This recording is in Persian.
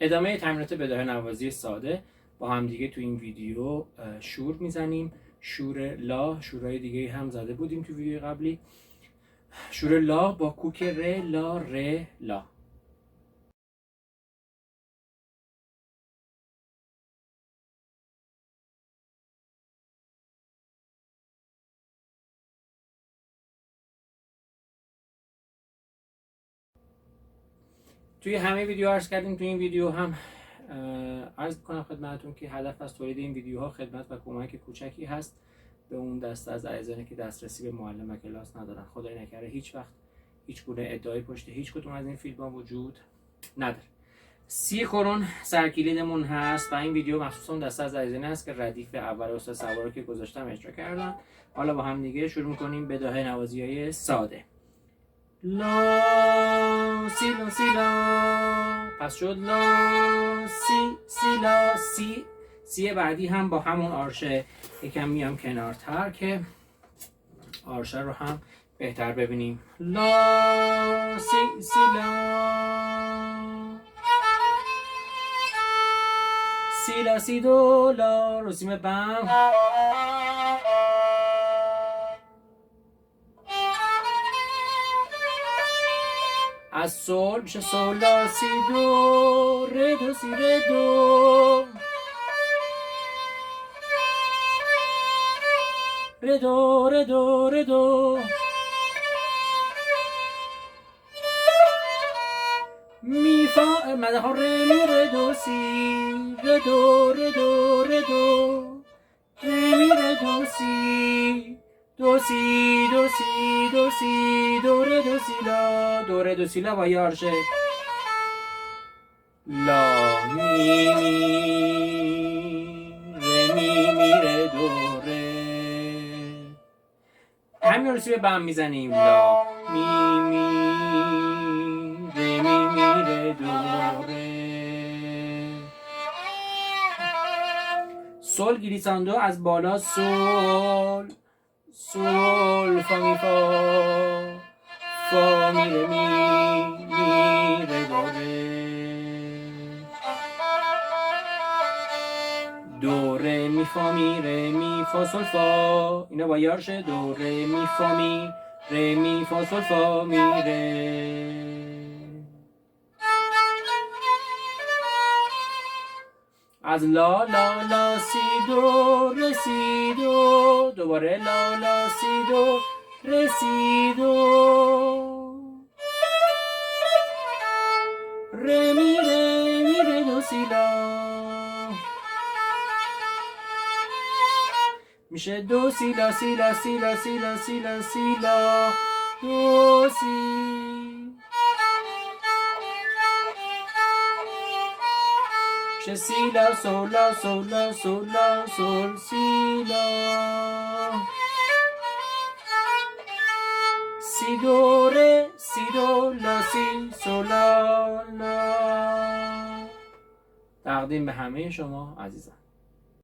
ادامه تمرینات بداهه نوازی ساده با هم دیگه تو این ویدیو شور میزنیم. شور لا، شورهای دیگه هم زده بودیم تو ویدیو قبلی. شور لا با کوک ر لا ر لا. توی همه ویدیو عرض کردیم، توی این ویدیو هم عرض کنم خدمتتون که هدف از تولید این ویدیوها خدمت و کمک کوچکی هست به اون دسته از عزیزانی که دسترسی به معلم و کلاس ندارن. خدای نکرده هیچ وقت هیچ گونه ادعای پشت هیچ کدوم از این فیلم‌ها وجود نداره. 30 کرون سرکلیدمون هست و این ویدیو مخصوصا دسته از عزیزانی هست که ردیف اول استاد سوار رو که گذاشتم اجرا کردن. حالا با هم دیگه شروع می‌کنیم بداهه نوازی‌های ساده. لا سی لا سی لا، پس شد لا سی سی لا سی. سی بعدی هم با همون آرشه یکم میام کنارتر که آرشه رو هم بهتر ببینیم. لا سی سی لا سی لا سی دو لا، رسیم بم. از سول میشه سول لا سی دو ر دو سی ر دو ر دو ر دو ر دو. می فا مده ها ر می ر دو سی ر دو ر دو ر دو ر می ر دو سی دو سی دو سی دو سی دو ر دو سی لا، دو ر دو سی لا با یه آرشه. لا می ر می می ر دو ر. همین رسیم بم میزنیم. لا می می ر می می ر دو ر. سول گلیساندو از بالا سول سول فا می فا فا می ر می می ر دو ر. دو ر می فا می ر می فا سول فا، اینا با یارشه. دو ر می فا می ر می فا سول فا می ر. از لا لا لا سی دو ر سی دو، دوباره لا لا سی دو ر سی دو ر می ر دو سی لا، میشه دو سی لا سی لا سی لا سی لا سی لا سی لا دو سی. میشه سی لا سول لا سول لا سول لا سول سی لا. سی دو ر سی دو لا سی سول لا لا. تقدیم به همه شما عزیزان.